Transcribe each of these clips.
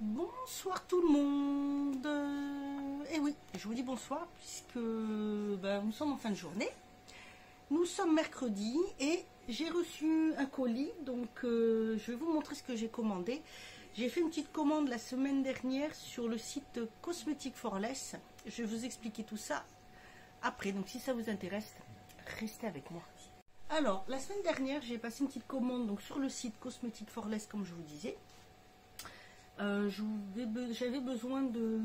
Bonsoir tout le monde. Et oui, je vous dis bonsoir puisque nous sommes en fin de journée. Nous sommes mercredi et j'ai reçu un colis, donc je vais vous montrer ce que j'ai commandé. J'ai fait une petite commande la semaine dernière sur le site Cosmetic for Less. Je vais vous expliquer tout ça après, donc si ça vous intéresse, restez avec moi. Alors, la semaine dernière, j'ai passé une petite commande donc, sur le site Cosmetic for Less, comme je vous disais. J'avais besoin de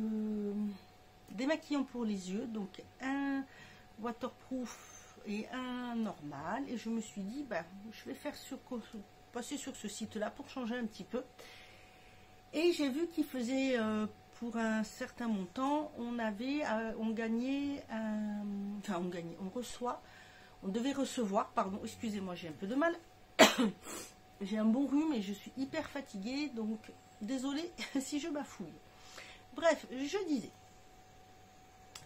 démaquillant pour les yeux, donc un waterproof et un normal, et je me suis dit je vais passer sur ce site là pour changer un petit peu, et j'ai vu qu'il faisait pour un certain montant, on devait recevoir, pardon, excusez-moi, j'ai un peu de mal. J'ai un bon rhume et je suis hyper fatiguée, donc désolée si je bafouille. Bref, je disais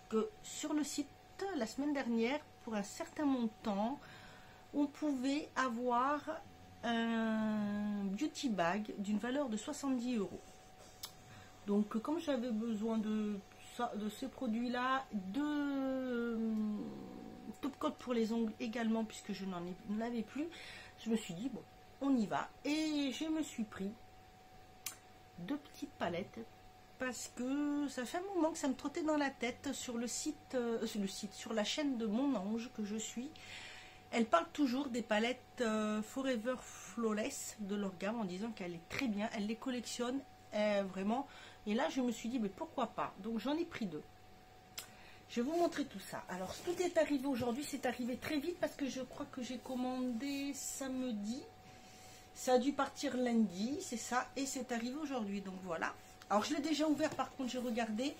que sur le site, la semaine dernière, pour un certain montant, on pouvait avoir un beauty bag d'une valeur de 70 €. Donc, comme j'avais besoin de ces produits-là, de top coat pour les ongles également, puisque je n'en avais plus, je me suis dit, bon, on y va. Et je me suis pris 2 petites palettes parce que ça fait un moment que ça me trottait dans la tête sur sur la chaîne de Mon Ange que je suis. Elle parle toujours des palettes Forever Flawless de leur gamme en disant qu'elle est très bien, elle les collectionne vraiment. Et là je me suis dit mais pourquoi pas, donc j'en ai pris 2. Je vais vous montrer tout ça. Alors tout est arrivé aujourd'hui, c'est arrivé très vite parce que je crois que j'ai commandé samedi. Ça a dû partir lundi, c'est ça, et c'est arrivé aujourd'hui, donc voilà. Alors je l'ai déjà ouvert, par contre j'ai regardé,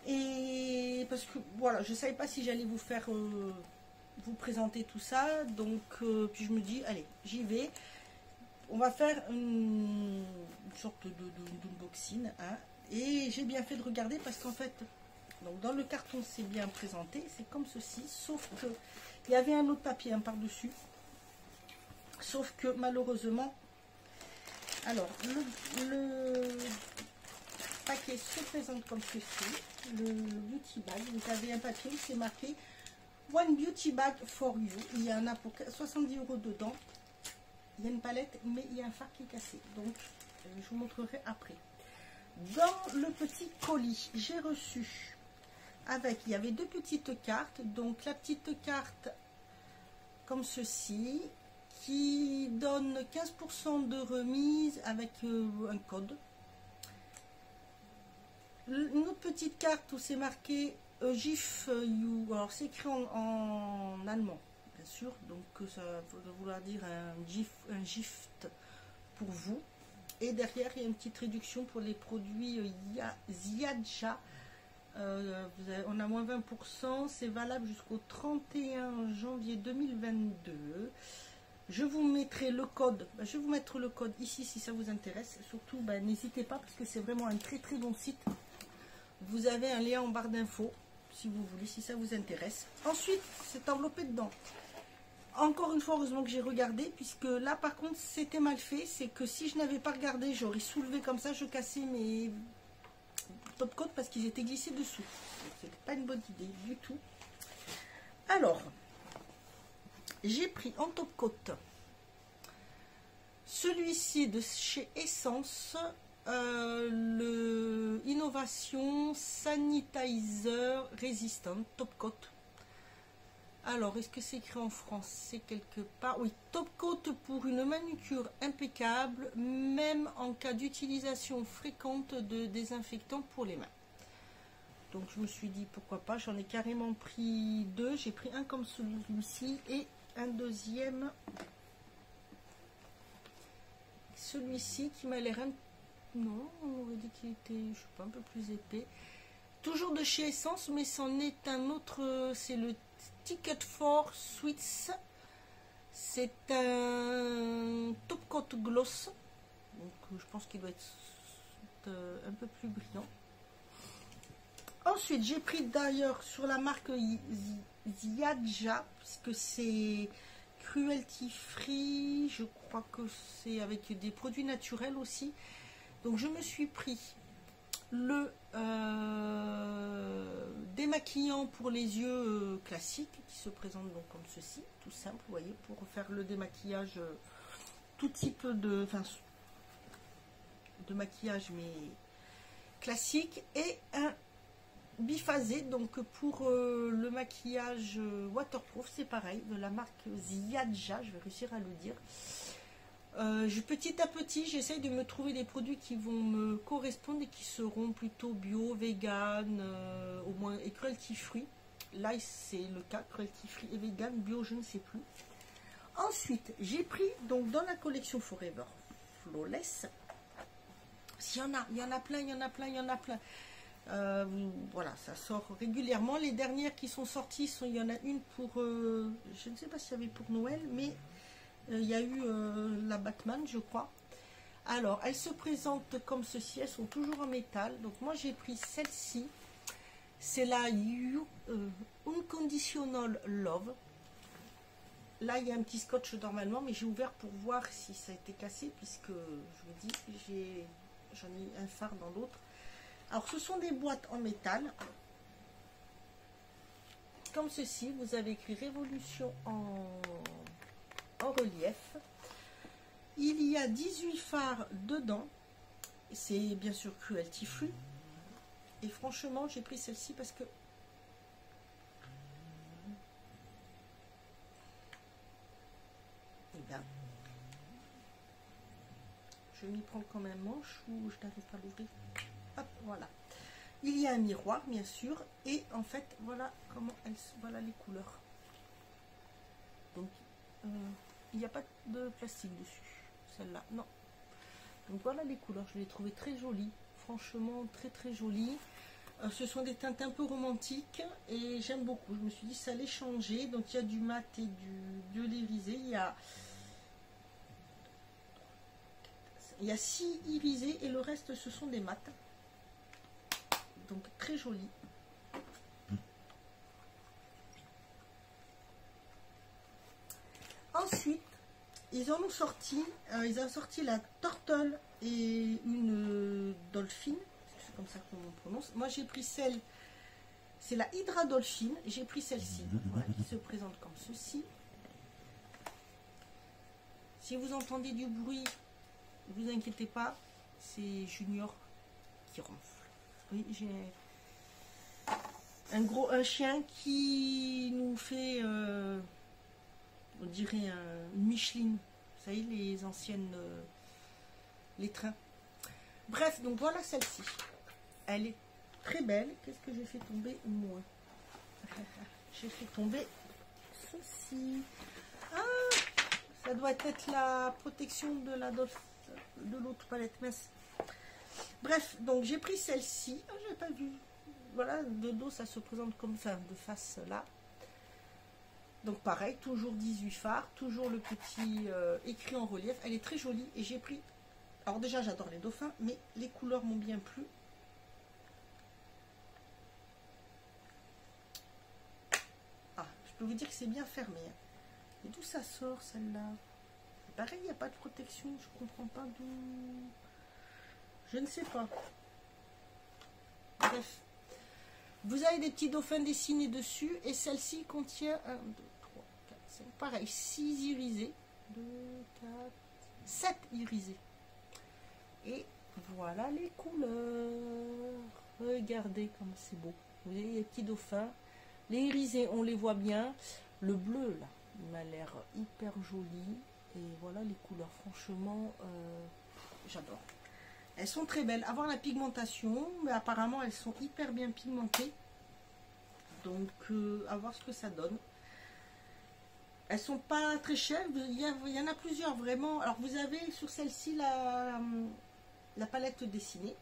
et parce que voilà, je ne savais pas si j'allais vous faire vous présenter tout ça, donc puis je me dis, allez, j'y vais. On va faire une sorte d'unboxing, hein, et j'ai bien fait de regarder parce qu'en fait, donc dans le carton c'est bien présenté, c'est comme ceci, sauf que il y avait un autre papier par-dessus. Sauf que malheureusement, alors le paquet se présente comme ceci, le beauty bag. Vous avez un papier où c'est marqué One Beauty Bag for You. Il y en a pour 70 € dedans. Il y a une palette, mais il y a un fard qui est cassé. Donc, je vous montrerai après. Dans le petit colis, j'ai reçu il y avait 2 petites cartes. Donc, la petite carte comme ceci, qui donne 15% de remise avec un code. Une autre petite carte où c'est marqué GIF You. Alors c'est écrit en allemand, bien sûr, donc ça veut vouloir dire un gift pour vous. Et derrière il y a une petite réduction pour les produits Ziadja. On a moins 20%, c'est valable jusqu'au 31 janvier 2022. Je vous mettrai le code, je vais vous mettre le code ici si ça vous intéresse. Surtout, n'hésitez pas parce que c'est vraiment un très très bon site. Vous avez un lien en barre d'infos si vous voulez, si ça vous intéresse. Ensuite, c'est enveloppé dedans. Encore une fois, heureusement que j'ai regardé, puisque là par contre c'était mal fait. C'est que si je n'avais pas regardé, j'aurais soulevé comme ça, je cassais mes top coat parce qu'ils étaient glissés dessous. C'était pas une bonne idée du tout. Alors, j'ai pris en top coat celui-ci de chez Essence, le Innovation Sanitizer Resistant Top Coat. Alors, est-ce que c'est écrit en français quelque part? Oui, top coat pour une manucure impeccable, même en cas d'utilisation fréquente de désinfectants pour les mains. Donc, je me suis dit pourquoi pas. J'en ai carrément pris 2. J'ai pris un comme celui-ci et un deuxième, celui-ci qui m'a l'air non, on aurait dit qu'il était, je sais pas, un peu plus épais. Toujours de chez Essence, mais c'en est un autre, c'est le Ticket for Sweets. C'est un top coat gloss, donc je pense qu'il doit être un peu plus brillant. Ensuite, j'ai pris d'ailleurs sur la marque Ziadja, puisque c'est cruelty free, je crois que c'est avec des produits naturels aussi. Donc je me suis pris le démaquillant pour les yeux classique qui se présente donc comme ceci, tout simple, vous voyez, pour faire le démaquillage, tout type de maquillage mais classique, et un biphasé donc pour le maquillage waterproof, c'est pareil, de la marque Ziadja, je vais réussir à le dire. Petit à petit, j'essaye de me trouver des produits qui vont me correspondre et qui seront plutôt bio, vegan, au moins, et cruelty free. Là, c'est le cas, cruelty free et vegan, bio, je ne sais plus. Ensuite, j'ai pris, donc dans la collection Forever Flawless, il y en a plein. Voilà, ça sort régulièrement. Les dernières qui sont sorties, il y en a une pour, je ne sais pas s'il y avait pour Noël, mais il y a eu la Batman, je crois. Alors, elles se présentent comme ceci, elles sont toujours en métal. Donc moi j'ai pris celle-ci, c'est la Unconditional Love. Là il y a un petit scotch normalement, mais j'ai ouvert pour voir si ça a été cassé, puisque je vous dis, j'en ai un phare dans l'autre. Alors ce sont des boîtes en métal, comme ceci. Vous avez écrit Révolution en relief. Il y a 18 fards dedans. C'est bien sûr cruelty free. Et franchement, j'ai pris celle-ci parce que eh bien, je m'y prends comme un manche ou je n'arrive pas à l'ouvrir. Hop, voilà. Il y a un miroir, bien sûr. Et en fait, voilà comment voilà les couleurs. Donc, il n'y a pas de plastique dessus, celle-là, non. Donc voilà les couleurs, je les ai trouvées très jolies, franchement très jolies. Ce sont des teintes un peu romantiques et j'aime beaucoup. Je me suis dit ça allait changer. Donc il y a du mat et de l'irisé. Il y a 6 irisés et le reste ce sont des mats. Donc très joli. Ensuite, ils en ont sorti, ils ont sorti la Turtle et une Dolphin, c'est comme ça qu'on prononce. Moi j'ai pris celle, c'est la Hydra Dolphin, j'ai pris celle-ci, voilà, qui se présente comme ceci. Si vous entendez du bruit, ne vous inquiétez pas, c'est Junior qui ronfle. Oui, j'ai un chien qui nous fait... on dirait une Michelin, vous savez, les anciennes, les trains. Bref, donc voilà celle-ci. Elle est très belle. Qu'est-ce que j'ai fait tomber? Moi. J'ai fait tomber ceci. Ah, ça doit être la protection de l'autre palette mince. Bref, donc j'ai pris celle-ci. Ah, j'avais pas vu. Voilà, de dos, ça se présente comme ça, de face là. Donc pareil, toujours 18 fards, toujours le petit écrit en relief. Elle est très jolie et j'ai pris... Alors déjà, j'adore les dauphins, mais les couleurs m'ont bien plu. Ah, je peux vous dire que c'est bien fermé. Et d'où ça sort, celle-là? Pareil, il n'y a pas de protection, je comprends pas d'où... Je ne sais pas. Bref. Vous avez des petits dauphins dessinés dessus et celle-ci contient 1, 2, 3, 4, 5, pareil, 6 irisés, 2, 4, 7 irisés. Et voilà les couleurs. Regardez comme c'est beau. Vous voyez les petits dauphins. Les irisés, on les voit bien. Le bleu, là, il m'a l'air hyper joli. Et voilà les couleurs. Franchement, j'adore. Elles sont très belles. Avoir la pigmentation, mais apparemment elles sont hyper bien pigmentées. Donc, à voir ce que ça donne. Elles sont pas très chères. Il y en a plusieurs vraiment. Alors, vous avez sur celle-ci la palette dessinée.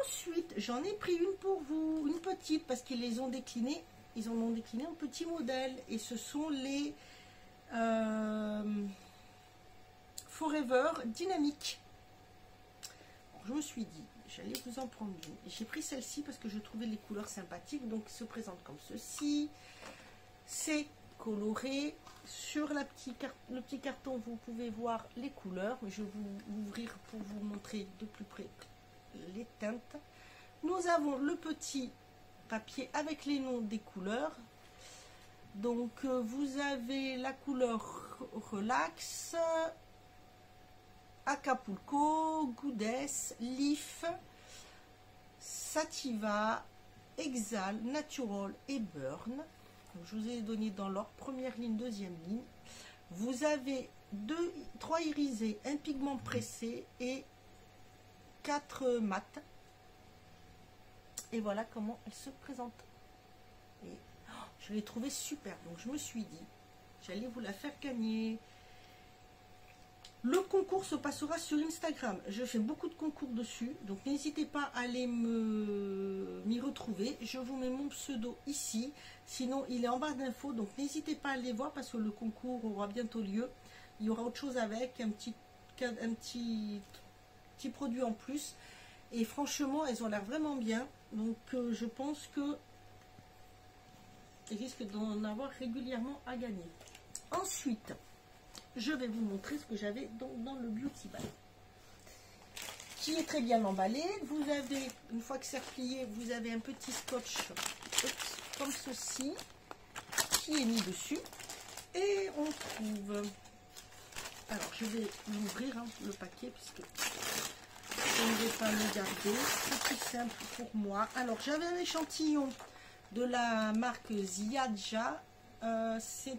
Ensuite, j'en ai pris une pour vous, une petite, parce qu'ils les ont déclinés. Ils en ont décliné en petit modèle. Et ce sont les Forever Dynamique. Je me suis dit, j'allais vous en prendre une. J'ai pris celle-ci parce que je trouvais les couleurs sympathiques. Donc, ils se présentent comme ceci. C'est coloré. Sur le petit carton, vous pouvez voir les couleurs. Mais je vais vous ouvrir pour vous montrer de plus près les teintes. Nous avons le petit papier avec les noms des couleurs. Donc, vous avez la couleur Relax, Acapulco, Goddess, Leaf, Sativa, Exhale, Natural et Burn. Donc, je vous ai donné dans l'ordre, première ligne, deuxième ligne. Vous avez 3 irisés, un pigment pressé et 4 mat. Et voilà comment elle se présente. Et je l'ai trouvée super, donc je me suis dit, j'allais vous la faire gagner. Le concours se passera sur Instagram. Je fais beaucoup de concours dessus, donc n'hésitez pas à aller m'y retrouver. Je vous mets mon pseudo ici, sinon il est en barre d'infos, donc n'hésitez pas à aller voir parce que le concours aura bientôt lieu. Il y aura autre chose avec, un petit produit en plus. Et franchement, elles ont l'air vraiment bien, donc je pense que il risque d'en avoir régulièrement à gagner. Ensuite, je vais vous montrer ce que j'avais dans le Beauty Bag, qui est très bien emballé. Vous avez, une fois que c'est replié, vous avez un petit scotch comme ceci, qui est mis dessus. Et on trouve... Alors, je vais l'ouvrir, hein, le paquet, puisque je ne vais pas le garder. C'est plus simple pour moi. Alors, j'avais un échantillon de la marque Ziadja. C'est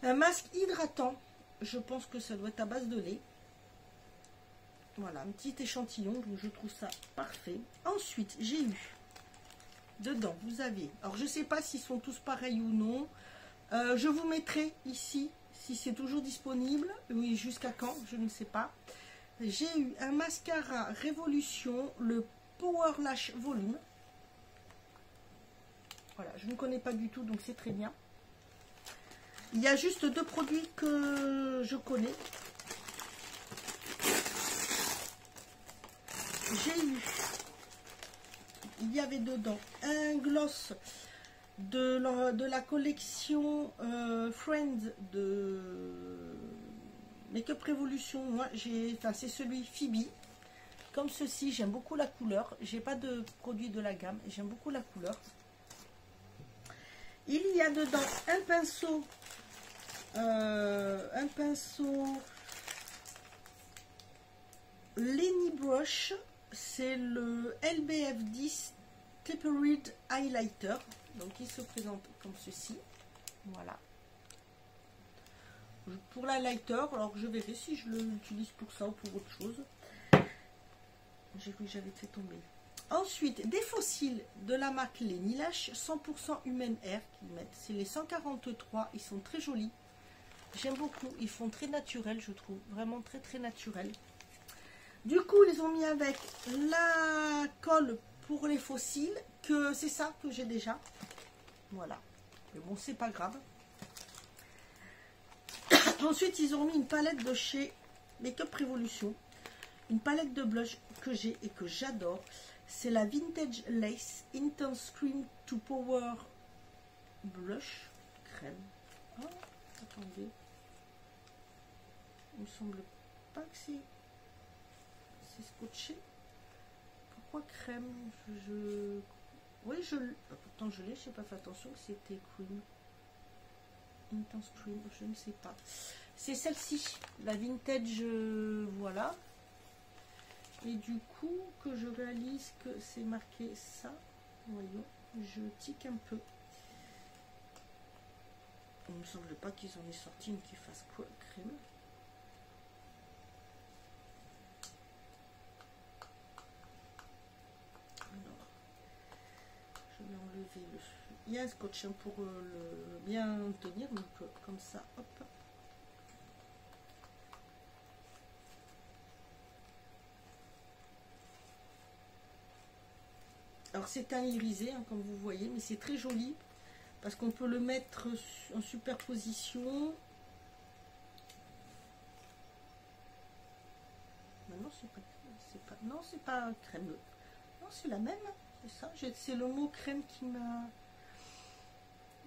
un masque hydratant. Je pense que ça doit être à base de lait. Voilà, un petit échantillon, donc je trouve ça parfait. Ensuite, j'ai eu dedans, vous avez, alors je ne sais pas s'ils sont tous pareils ou non. Je vous mettrai ici si c'est toujours disponible. Oui, jusqu'à quand, je ne sais pas. J'ai eu un mascara Révolution, le Power Lash Volume. Voilà, je ne connais pas du tout, donc c'est très bien. Il y a juste 2 produits que je connais. J'ai eu, il y avait dedans un gloss de la collection Friends de Make-up Revolution. Moi, c'est celui Phoebe. Comme ceci, j'aime beaucoup la couleur. J'ai pas de produit de la gamme, j'aime beaucoup la couleur. Il y a dedans un pinceau Lenny Brush, c'est le LBF10 Tapered Highlighter. Donc il se présente comme ceci. Voilà. Pour l'highlighter, alors je verrai si je l'utilise pour ça ou pour autre chose. J'ai cru que j'avais fait tomber. Ensuite, des fossiles de la marque Lenny Lash, 100% Human Hair qu'ils mettent. C'est les 143, ils sont très jolis. J'aime beaucoup, ils font très naturel, je trouve. Vraiment très très naturel. Du coup, ils ont mis avec la colle pour les fossiles, que c'est ça que j'ai déjà. Voilà. Mais bon, c'est pas grave. Ensuite, ils ont mis une palette de chez Make-up Revolution. Une palette de blush que j'ai et que j'adore. C'est la Vintage Lace Intense Cream to Power Blush Crème. Oh, attendez. Il me semble pas que c'est scotché. Pourquoi crème? Oui, pourtant je l'ai, je n'ai pas fait attention que c'était cream. Intense Cream, je ne sais pas. C'est celle-ci, la Vintage, voilà. Et du coup, que je réalise que c'est marqué ça. Voyons, je tique un peu. Il ne me semble pas qu'ils en aient sorti une qui fasse quoi, crème. Alors, je vais enlever le... Il y a un scotch pour le bien tenir, donc comme ça, hop. Alors c'est un irisé, hein, comme vous voyez, mais c'est très joli parce qu'on peut le mettre en superposition. Non, c'est pas crème. Non, c'est la même. C'est ça, c'est le mot crème qui m'a...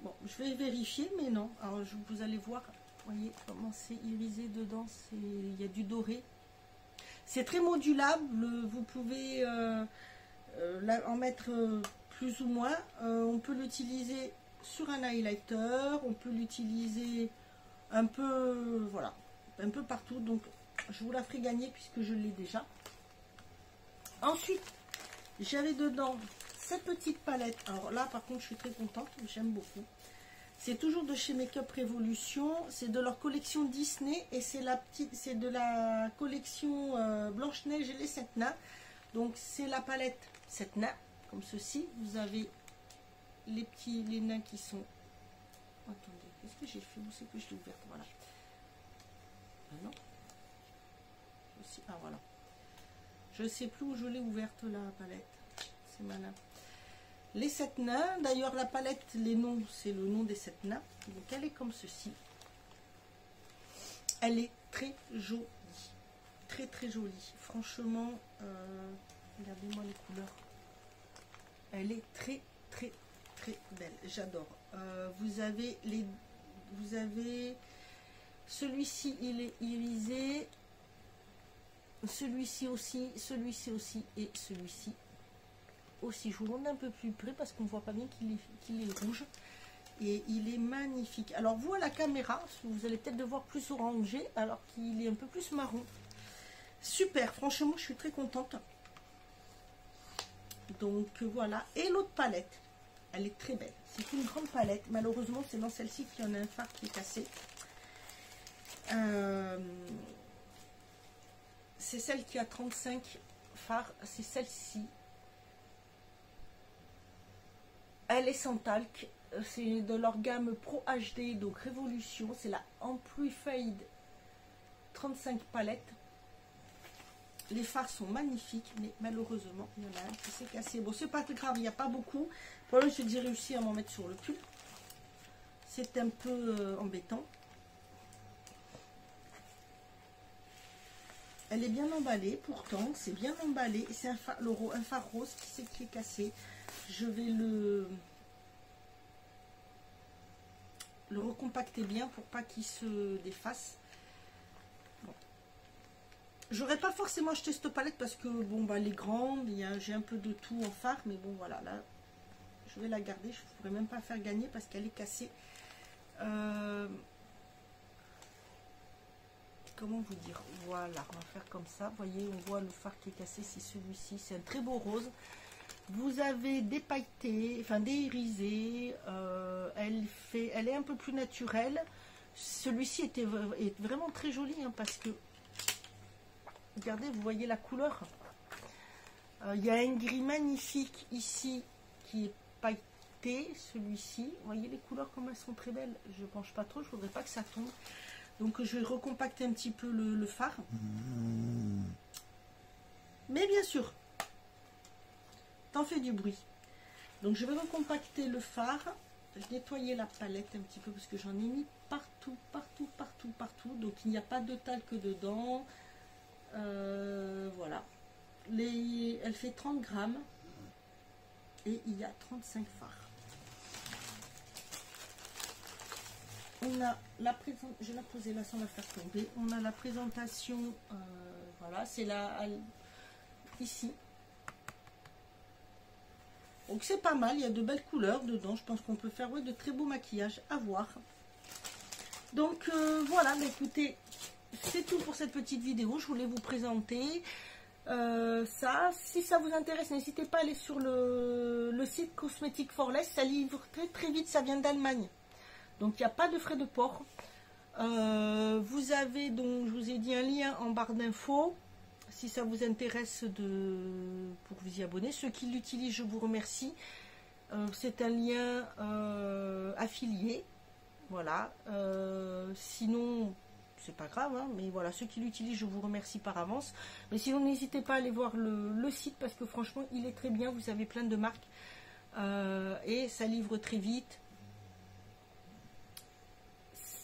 Bon, je vais vérifier, mais non. Alors, vous allez voir, vous voyez comment c'est irisé dedans. Il y a du doré. C'est très modulable. Vous pouvez en mettre plus ou moins. On peut l'utiliser sur un highlighter. On peut l'utiliser un peu, voilà, un peu partout. Donc, je vous la ferai gagner puisque je l'ai déjà. Ensuite, j'avais dedans cette petite palette. Alors là, par contre, je suis très contente. J'aime beaucoup. C'est toujours de chez Make Up Révolution. C'est de leur collection Disney. Et c'est de la collection Blanche-Neige et les 7 nains. Donc, c'est la palette 7 nains. Comme ceci. Vous avez les nains qui sont... Attendez, qu'est-ce que j'ai fait? Où c'est que je l'ai ouverte? Voilà. Ah non. Ah, voilà. Je ne sais plus où je l'ai ouverte, la palette. C'est malin. Les 7 nains. D'ailleurs, la palette, les noms, c'est le nom des 7 nains. Donc, elle est comme ceci. Elle est très jolie. Très, très jolie. Franchement, regardez-moi les couleurs. Elle est très, très, très belle. J'adore. Vous avez celui-ci, il est irisé. Celui-ci aussi et celui-ci aussi. Je vous montre un peu plus près parce qu'on ne voit pas bien qu'il est rouge. Et il est magnifique. Alors vous à la caméra, vous allez peut-être le voir plus orangé alors qu'il est un peu plus marron. Super, franchement je suis très contente. Donc voilà. Et l'autre palette, elle est très belle. C'est une grande palette. Malheureusement c'est dans celle-ci qu'il y en a un phare qui est cassé. C'est celle qui a 35 fards, c'est celle-ci. Elle est sans talc, c'est de leur gamme Pro HD, donc Révolution. C'est la Amplified 35 palettes. Les fards sont magnifiques, mais malheureusement, il y en a un qui s'est cassé. Bon, c'est pas très grave, il n'y a pas beaucoup. Pour le j'ai réussi à m'en mettre sur le pull. C'est un peu embêtant. Elle est bien emballée, pourtant, c'est bien emballé. C'est un phare rose qui est cassé. Je vais le recompacter bien pour pas qu'il se défasse. Bon. J'aurais pas forcément acheté cette palette parce que, bon, bah, elle est grande, j'ai un peu de tout en phare, mais bon, voilà, là, je vais la garder. Je ne pourrais même pas faire gagner parce qu'elle est cassée. Comment vous dire? Voilà, on va faire comme ça. Vous voyez, on voit le phare qui est cassé, c'est celui-ci. C'est un très beau rose. Vous avez des pailletés, enfin des irisés. Elle est un peu plus naturelle. Celui-ci est vraiment très joli hein, parce que, regardez, vous voyez la couleur. Il y a un gris magnifique ici qui est pailleté. Celui-ci, vous voyez les couleurs comme elles sont très belles. Je ne penche pas trop, je ne voudrais pas que ça tombe. Donc je vais recompacter un petit peu le phare. Mais bien sûr, t'en fais du bruit. Donc je vais recompacter le phare. Nettoyer la palette un petit peu parce que j'en ai mis partout, partout, partout, partout. Donc il n'y a pas de talc dedans. Voilà. Elle fait 30 grammes. Et il y a 35 fards. On a la présentation, je vais la poser là sans la faire tomber. On a la présentation, voilà, c'est là, ici. Donc c'est pas mal, il y a de belles couleurs dedans. Je pense qu'on peut faire de très beaux maquillages à voir. Donc voilà, bah, écoutez, c'est tout pour cette petite vidéo. Je voulais vous présenter ça. Si ça vous intéresse, n'hésitez pas à aller sur le site Cosmetic for Less. Ça livre très très vite, ça vient d'Allemagne. Donc il n'y a pas de frais de port. Vous avez donc, je vous ai dit, un lien en barre d'infos. Si ça vous intéresse pour vous y abonner. Ceux qui l'utilisent, je vous remercie. C'est un lien affilié. Voilà. Sinon, c'est pas grave. Hein, mais voilà, ceux qui l'utilisent, je vous remercie par avance. Mais sinon, n'hésitez pas à aller voir le site parce que franchement, il est très bien. Vous avez plein de marques. Et ça livre très vite.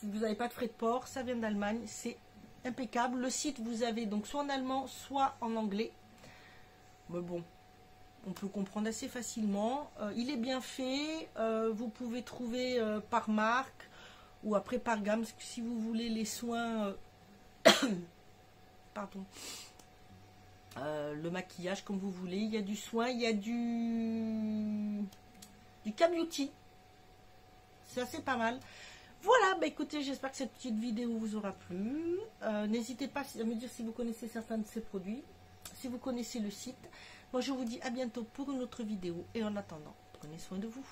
Vous n'avez pas de frais de port, ça vient d'Allemagne, c'est impeccable. Le site, vous avez donc soit en allemand, soit en anglais. Mais bon, On peut comprendre assez facilement. Il est bien fait. Vous pouvez trouver par marque ou après par gamme si vous voulez les soins. Pardon. Le maquillage comme vous voulez. Il y a du soin, il y a du K-Beauty. C'est assez pas mal. Voilà, bah écoutez, j'espère que cette petite vidéo vous aura plu. N'hésitez pas à me dire si vous connaissez certains de ces produits, si vous connaissez le site. Moi, je vous dis à bientôt pour une autre vidéo. Et en attendant, prenez soin de vous.